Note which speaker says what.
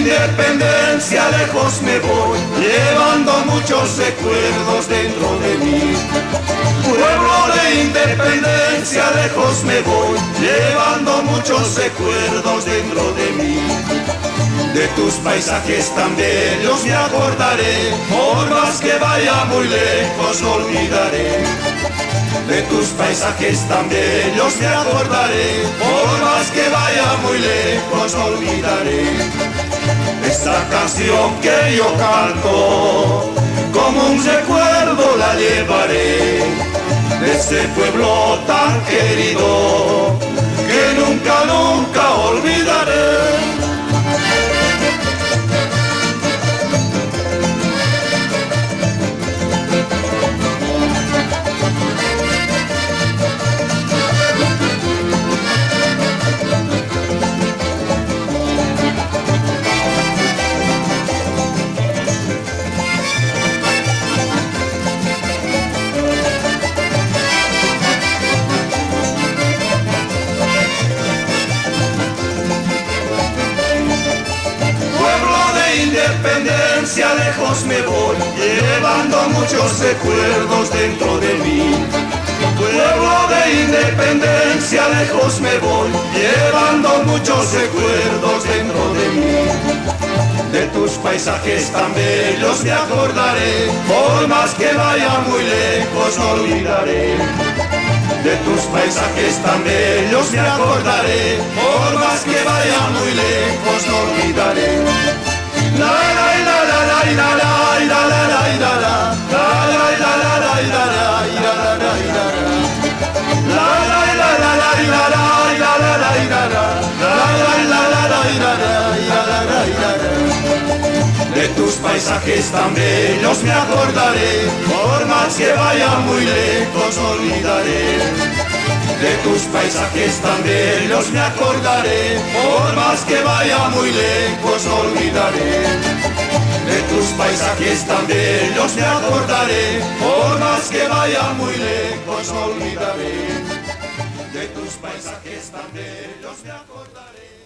Speaker 1: independencia lejos me voy, llevando muchos recuerdos dentro de mí. Pueblo de independencia lejos me voy, llevando muchos recuerdos dentro de mí. De tus paisajes tan bellos me acordaré, por más que vaya muy lejos no olvidaré. De tus paisajes tan bellos me acordaré, por más que vaya muy lejos no olvidaré. Esta canción que yo canto, como un recuerdo la llevaré, de ese pueblo tan querido, que nunca, nunca olvidaré. Independencia lejos me voy, llevando muchos recuerdos dentro de mí. Pueblo de independencia lejos me voy, llevando muchos recuerdos dentro de mí. De tus paisajes tan bellos me acordaré, por más que vaya muy lejos no olvidaré. De tus paisajes tan bellos me acordaré, por más que vaya muy lejos no olvidaré. La la la la la la la la la la la la de tus paisajes tan bellos me acordaré, por más que vaya muy lejos no olvidaré. De tus paisajes tan bellos me acordaré, por más que vaya muy lejos no olvidaré. De tus paisajes tan bellos me acordaré, por más que vaya muy lejos no olvidaré. De tus paisajes tan bellos me acordaré.